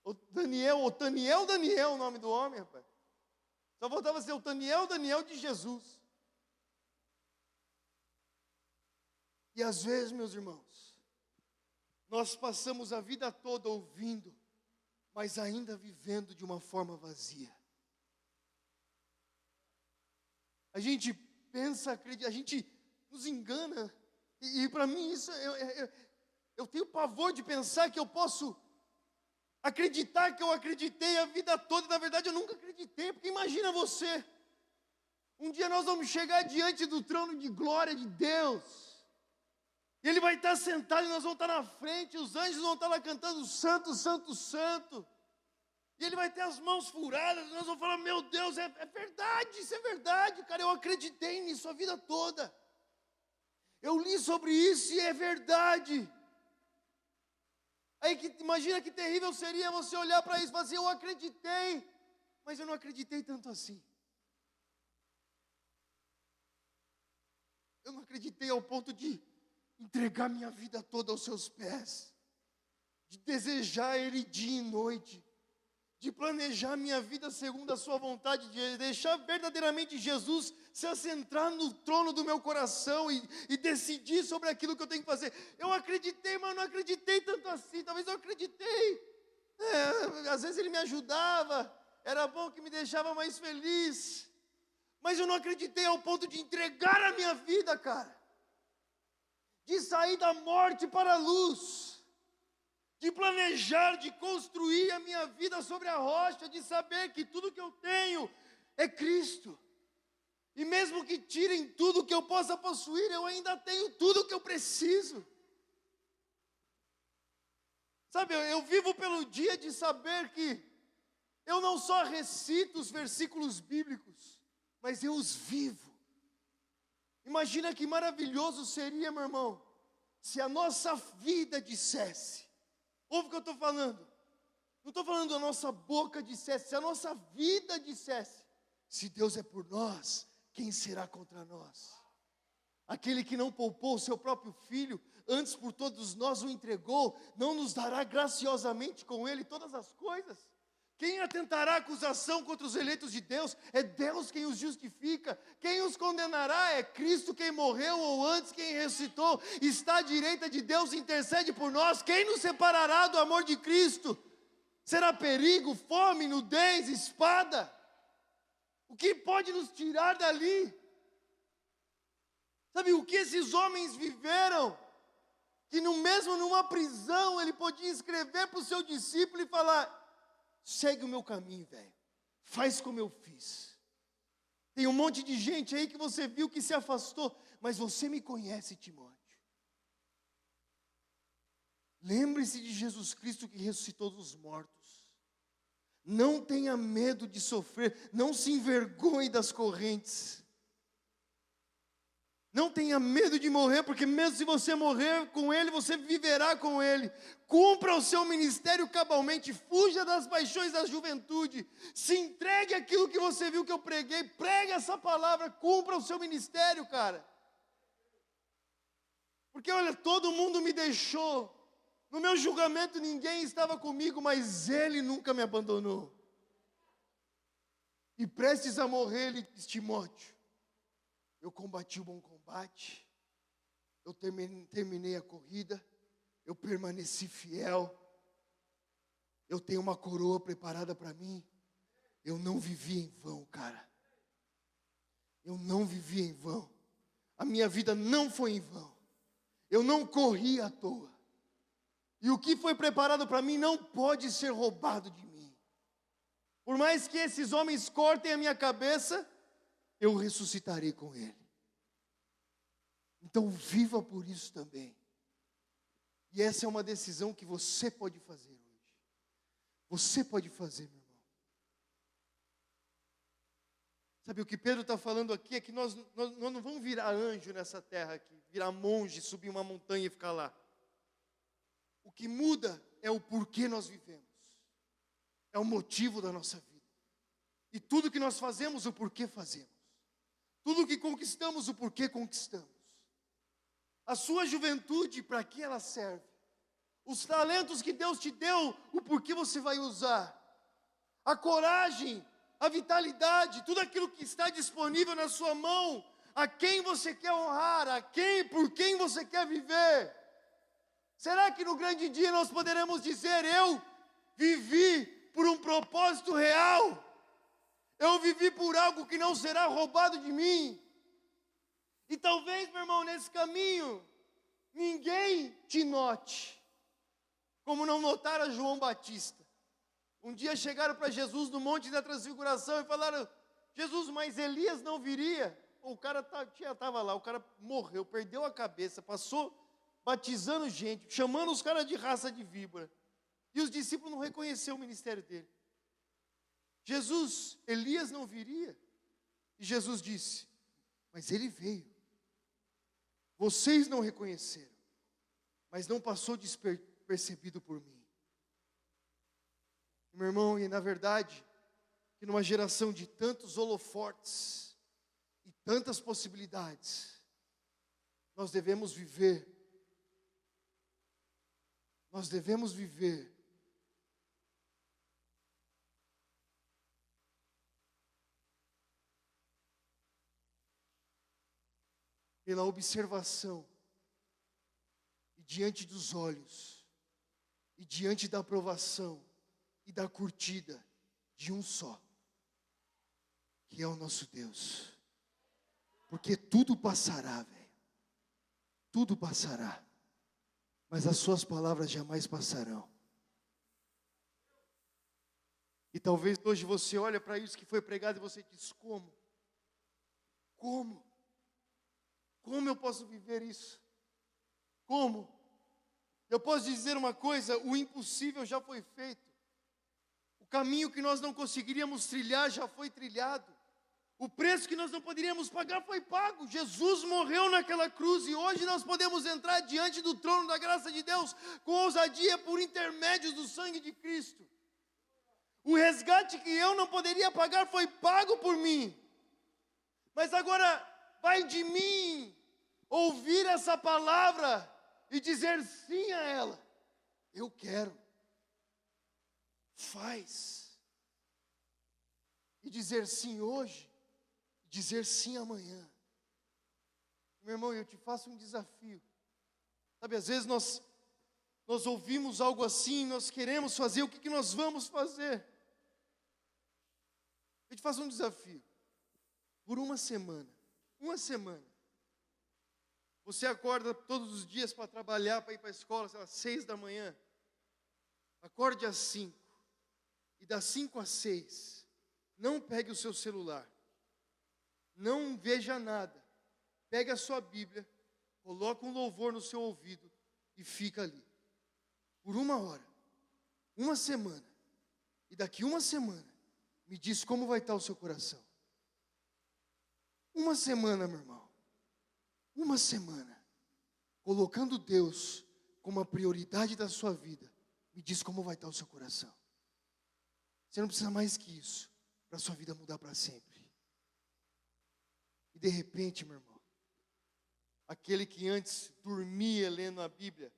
O Daniel, o nome do homem, rapaz. Só faltava ser o Daniel de Jesus. E às vezes, meus irmãos, nós passamos a vida toda ouvindo, mas ainda vivendo de uma forma vazia. A gente pensa, acredita, a gente nos engana. E para mim isso, eu tenho pavor de pensar que eu posso acreditar que eu acreditei a vida toda. Na verdade eu nunca acreditei, porque imagina você. Um dia nós vamos chegar diante do trono de glória de Deus. E Ele vai estar sentado e nós vamos estar na frente. Os anjos vão estar lá cantando santo, santo, santo. E Ele vai ter as mãos furadas. E nós vamos falar, meu Deus, é verdade, isso é verdade. Cara, eu acreditei nisso a vida toda. Eu li sobre isso e é verdade. Aí imagina que terrível seria você olhar para isso e falar assim, eu acreditei, mas eu não acreditei tanto assim. Eu não acreditei ao ponto de entregar minha vida toda aos seus pés, de desejar Ele dia e noite, de planejar minha vida segundo a sua vontade, de deixar verdadeiramente Jesus se assentar no trono do meu coração e decidir sobre aquilo que eu tenho que fazer. Eu acreditei, mas não acreditei tanto assim. Talvez eu acreditei. Às vezes Ele me ajudava, era bom que me deixava mais feliz. Mas eu não acreditei ao ponto de entregar a minha vida, cara. De sair da morte para a luz. De planejar, de construir a minha vida sobre a rocha, de saber que tudo que eu tenho é Cristo. E mesmo que tirem tudo que eu possa possuir, eu ainda tenho tudo que eu preciso. Sabe, eu vivo pelo dia de saber que eu não só recito os versículos bíblicos, mas eu os vivo. Imagina que maravilhoso seria, meu irmão, se a nossa vida dissesse, ouve o que eu estou falando, não estou falando da nossa boca dissesse, se a nossa vida dissesse, se Deus é por nós, quem será contra nós? Aquele que não poupou o seu próprio filho, antes por todos nós o entregou, não nos dará graciosamente com ele todas as coisas? Quem atentará acusação contra os eleitos de Deus? É Deus quem os justifica. Quem os condenará? É Cristo quem morreu, ou antes quem ressuscitou, está à direita de Deus, intercede por nós. Quem nos separará do amor de Cristo? Será perigo, fome, nudez, espada? O que pode nos tirar dali? Sabe o que esses homens viveram? Que mesmo numa prisão ele podia escrever para o seu discípulo e falar, segue o meu caminho, velho. Faz como eu fiz. Tem um monte de gente aí que você viu que se afastou, mas você me conhece, Timóteo. Lembre-se de Jesus Cristo que ressuscitou dos mortos. Não tenha medo de sofrer, não se envergonhe das correntes. Não tenha medo de morrer, porque mesmo se você morrer com Ele, você viverá com Ele. Cumpra o seu ministério cabalmente, fuja das paixões da juventude, se entregue àquilo que você viu que eu preguei, pregue essa palavra, cumpra o seu ministério, cara. Porque olha, todo mundo me deixou, no meu julgamento ninguém estava comigo, mas Ele nunca me abandonou. E prestes a morrer, Ele diz, Timóteo, eu combati o bom combate, eu terminei a corrida, eu permaneci fiel, eu tenho uma coroa preparada para mim, eu não vivi em vão, cara. Eu não vivi em vão, a minha vida não foi em vão, eu não corri à toa, e o que foi preparado para mim não pode ser roubado de mim. Por mais que esses homens cortem a minha cabeça, eu ressuscitarei com Ele. Então viva por isso também. E essa é uma decisão que você pode fazer hoje. Você pode fazer, meu irmão. Sabe, o que Pedro está falando aqui é que nós não vamos virar anjo nessa terra aqui, virar monge, subir uma montanha e ficar lá. O que muda é o porquê nós vivemos. É o motivo da nossa vida. E tudo que nós fazemos, o porquê fazemos. Tudo que conquistamos, o porquê conquistamos. A sua juventude, para que ela serve? Os talentos que Deus te deu, o porquê você vai usar? A coragem a vitalidade, tudo aquilo que está disponível na sua mão, a quem você quer honrar, por quem você quer viver. Será que no grande dia nós poderemos dizer: eu vivi por um propósito real, eu vivi por algo que não será roubado de mim? E talvez, meu irmão, nesse caminho, ninguém te note, como não notaram João Batista. Um dia chegaram para Jesus no Monte da Transfiguração e falaram: Jesus, mas Elias não viria? O cara estava lá, o cara morreu, perdeu a cabeça, passou batizando gente, chamando os caras de raça de víbora. E os discípulos não reconheceram o ministério dele. Jesus, Elias não viria? E Jesus disse: mas ele veio. Vocês não reconheceram, mas não passou despercebido por mim. Meu irmão, e na verdade, que numa geração de tantos holofotes e tantas possibilidades, nós devemos viver pela observação, e diante dos olhos, e diante da aprovação, e da curtida de um só, que é o nosso Deus. Porque tudo passará, velho. Tudo passará. Mas as suas palavras jamais passarão. E talvez hoje você olha para isso que foi pregado e você diz: como? Como? Como eu posso viver isso? Como? Eu posso dizer uma coisa: o impossível já foi feito. O caminho que nós não conseguiríamos trilhar já foi trilhado. O preço que nós não poderíamos pagar foi pago. Jesus morreu naquela cruz e hoje nós podemos entrar diante do trono da graça de Deus com ousadia por intermédio do sangue de Cristo. O resgate que eu não poderia pagar foi pago por mim. Mas agora vai de mim ouvir essa palavra e dizer sim a ela. Eu quero. Faz. E dizer sim hoje, dizer sim amanhã. Meu irmão, eu te faço um desafio. Sabe, às vezes nós ouvimos algo assim, nós queremos fazer, o que nós vamos fazer? Eu te faço um desafio. Por uma semana, você acorda todos os dias para trabalhar, para ir para a escola, sei lá, 6 da manhã. Acorde às 5. E das 5 às 6, não pegue o seu celular. Não veja nada. Pegue a sua Bíblia, coloque um louvor no seu ouvido e fica ali. Por 1 hora, 1 semana. E daqui 1 semana, me diz como vai estar o seu coração. 1 semana, meu irmão. 1 semana. Colocando Deus como a prioridade da sua vida. Me diz como vai estar o seu coração. Você não precisa mais que isso para a sua vida mudar para sempre. E de repente, meu irmão, aquele que antes dormia lendo a Bíblia,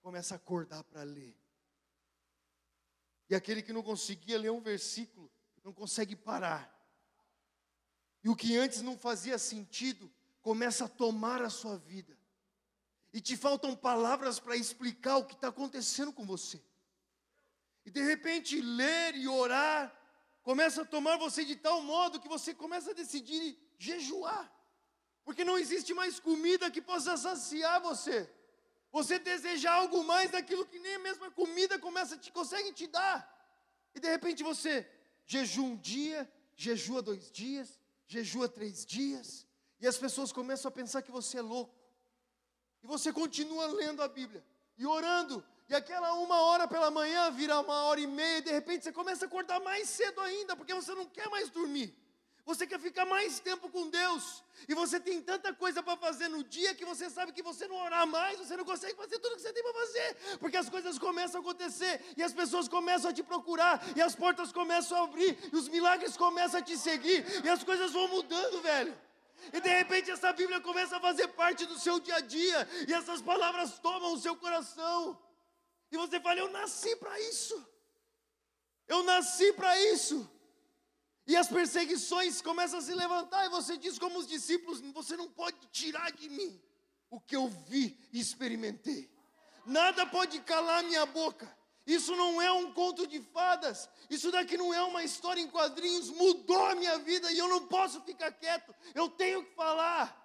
começa a acordar para ler. E aquele que não conseguia ler um versículo, não consegue parar. E o que antes não fazia sentido, começa a tomar a sua vida. E te faltam palavras para explicar o que está acontecendo com você. E de repente ler e orar começa a tomar você de tal modo que você começa a decidir jejuar. Porque não existe mais comida que possa saciar você. Você deseja algo mais daquilo que nem a mesma comida consegue te dar. E de repente você jejua um dia, jejua 2 dias, jejua 3 dias. E as pessoas começam a pensar que você é louco. E você continua lendo a Bíblia e orando. E aquela 1 hora pela manhã vira 1h30, e de repente você começa a acordar mais cedo ainda, porque você não quer mais dormir. Você quer ficar mais tempo com Deus. E você tem tanta coisa para fazer no dia que você sabe que você não orar mais, você não consegue fazer tudo que você tem para fazer. Porque as coisas começam a acontecer, e as pessoas começam a te procurar, e as portas começam a abrir, e os milagres começam a te seguir, e as coisas vão mudando, velho. E de repente essa Bíblia começa a fazer parte do seu dia a dia, e essas palavras tomam o seu coração. E você fala: eu nasci para isso. Eu nasci para isso. E as perseguições começam a se levantar, e você diz como os discípulos: você não pode tirar de mim o que eu vi e experimentei. Nada pode calar minha boca. Isso não é um conto de fadas. Isso daqui não é uma história em quadrinhos. Mudou a minha vida e eu não posso ficar quieto. Eu tenho que falar.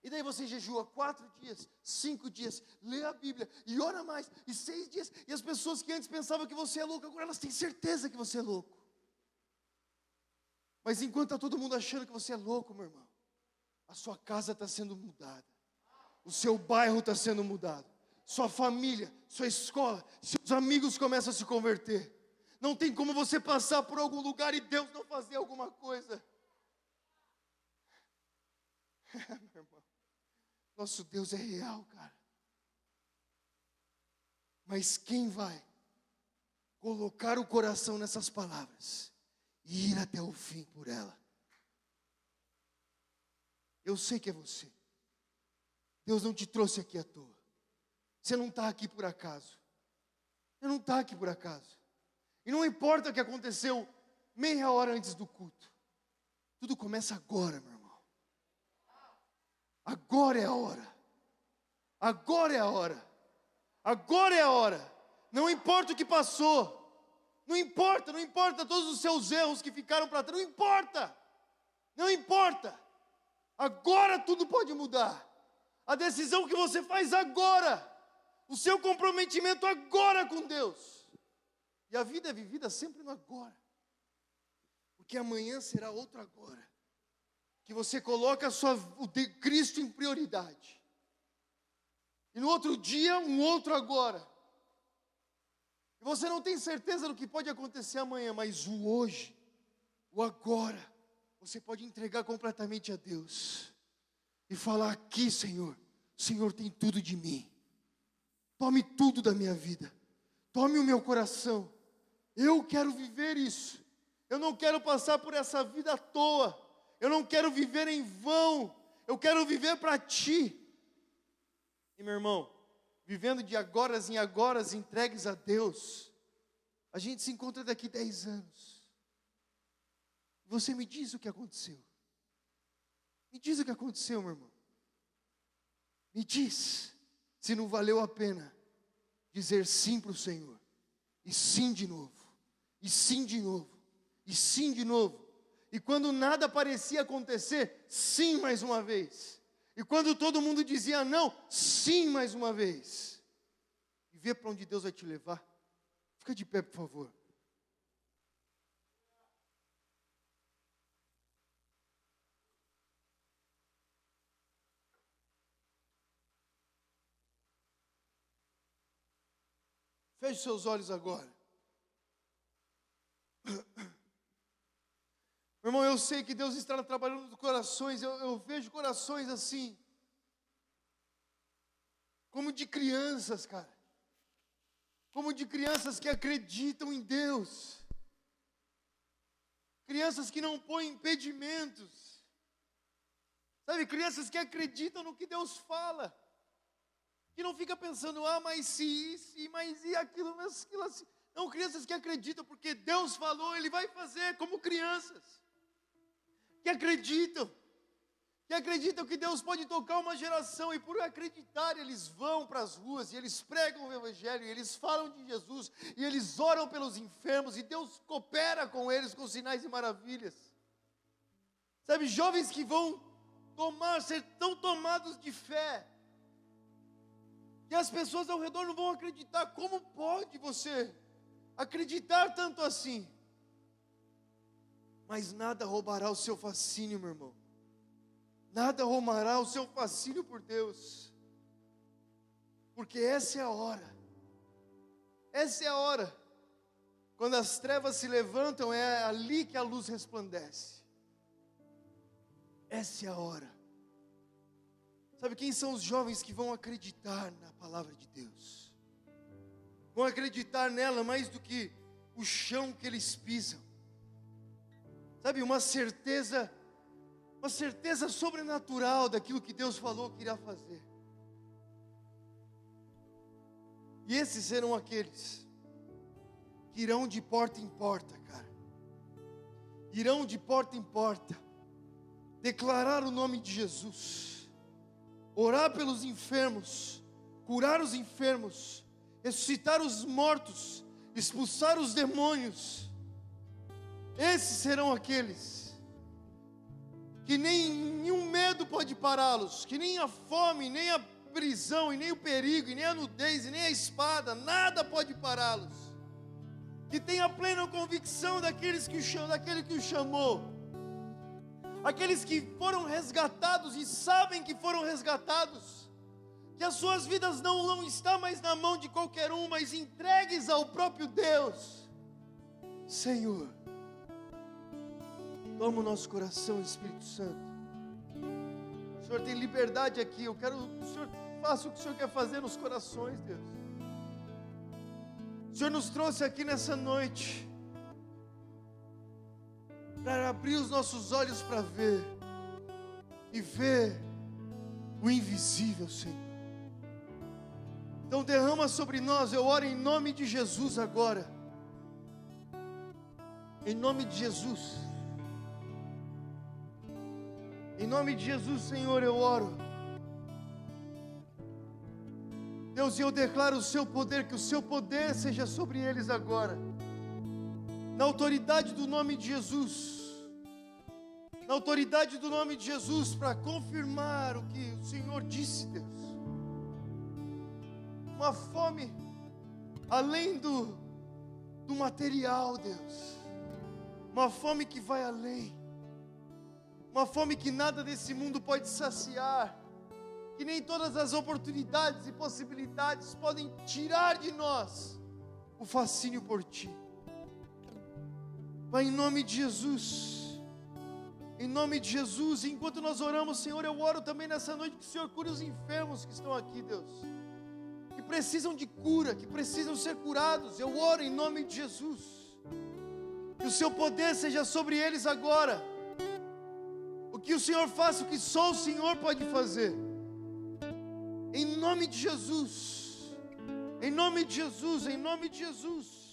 E daí você jejua 4 dias, 5 dias, lê a Bíblia e ora mais, e 6 dias. E as pessoas que antes pensavam que você é louco, agora elas têm certeza que você é louco. Mas enquanto está todo mundo achando que você é louco, meu irmão, a sua casa está sendo mudada. O seu bairro está sendo mudado. Sua família, sua escola, seus amigos começam a se converter. Não tem como você passar por algum lugar e Deus não fazer alguma coisa. Meu irmão, nosso Deus é real, cara. Mas quem vai colocar o coração nessas palavras e ir até o fim por ela? Eu sei que é você. Deus não te trouxe aqui à toa. Você não está aqui por acaso. Você não está aqui por acaso. E não importa o que aconteceu meia hora antes do culto. Tudo começa agora, meu irmão. Agora é a hora. Agora é a hora. Agora é a hora. Não importa o que passou. Não importa todos os seus erros que ficaram para trás. Não importa. Não importa. Agora tudo pode mudar. A decisão que você faz agora. O seu comprometimento agora com Deus. E a vida é vivida sempre no agora. Porque amanhã será outro agora. Que você coloca o de Cristo em prioridade. E no outro dia, um outro agora. E você não tem certeza do que pode acontecer amanhã, mas o hoje, o agora, você pode entregar completamente a Deus. E falar: aqui, Senhor, o Senhor tem tudo de mim. Tome tudo da minha vida. Tome o meu coração. Eu quero viver isso. Eu não quero passar por essa vida à toa. Eu não quero viver em vão. Eu quero viver para Ti. E meu irmão, vivendo de agora em agora, entregues a Deus, a gente se encontra daqui 10 anos. Você me diz o que aconteceu. Me diz o que aconteceu, meu irmão. Me diz se não valeu a pena dizer sim para o Senhor. E sim de novo. E sim de novo. E sim de novo. E quando nada parecia acontecer, sim mais uma vez. E quando todo mundo dizia não, sim mais uma vez. E vê para onde Deus vai te levar. Fica de pé, por favor. Feche seus olhos agora. Meu irmão, eu sei que Deus está trabalhando nos corações. Eu vejo corações assim, como de crianças, cara. Como de crianças que acreditam em Deus. Crianças que não põem impedimentos. Sabe, crianças que acreditam no que Deus fala. Que não fica pensando: mas se isso, mas e aquilo, mas aquilo assim. Não, crianças que acreditam, porque Deus falou, Ele vai fazer, como crianças. Que acreditam que Deus pode tocar uma geração, e por acreditar, eles vão para as ruas, e eles pregam o Evangelho, e eles falam de Jesus, e eles oram pelos enfermos, e Deus coopera com eles, com sinais e maravilhas. Sabe, jovens que vão ser tão tomados de fé, que as pessoas ao redor não vão acreditar. Como pode você acreditar tanto assim? Mas nada roubará o seu fascínio, meu irmão. Nada roubará o seu fascínio por Deus. Porque essa é a hora. Essa é a hora. Quando as trevas se levantam, é ali que a luz resplandece. Essa é a hora. Sabe quem são os jovens que vão acreditar na palavra de Deus? Vão acreditar nela mais do que o chão que eles pisam. Sabe, uma certeza sobrenatural daquilo que Deus falou que irá fazer. E esses serão aqueles que irão de porta em porta, cara. irão de porta em porta, declarar o nome de Jesus, orar pelos enfermos, curar os enfermos, ressuscitar os mortos, expulsar os demônios. Esses serão aqueles que nenhum medo pode pará-los, que nem a fome, nem a prisão, e nem o perigo, e nem a nudez, e nem a espada, nada pode pará-los. Que tenha plena convicção daquele que o chamou, aqueles que foram resgatados e sabem que foram resgatados, que as suas vidas não estão mais na mão de qualquer um, mas entregues ao próprio Deus. Senhor, toma o nosso coração, Espírito Santo. O Senhor tem liberdade aqui. Eu quero que o Senhor faça o que o Senhor quer fazer nos corações, Deus. O Senhor nos trouxe aqui nessa noite para abrir os nossos olhos para ver e ver o invisível, Senhor. Então derrama sobre nós. Eu oro em nome de Jesus agora. Em nome de Jesus. Em nome de Jesus, Senhor, eu oro. Deus, eu declaro o seu poder, que o seu poder seja sobre eles agora. Na autoridade do nome de Jesus. Na autoridade do nome de Jesus, para confirmar o que o Senhor disse, Deus. Uma fome além do material, Deus. Uma fome que vai além. Uma fome que nada desse mundo pode saciar. Que nem todas as oportunidades e possibilidades podem tirar de nós o fascínio por Ti. Pai, em nome de Jesus. Em nome de Jesus. Enquanto nós oramos, Senhor, eu oro também nessa noite que o Senhor cure os enfermos que estão aqui, Deus. Que precisam de cura, que precisam ser curados. Eu oro em nome de Jesus. Que o seu poder seja sobre eles agora. O que o Senhor faça, o que só o Senhor pode fazer. Em nome de Jesus. Em nome de Jesus. Em nome de Jesus.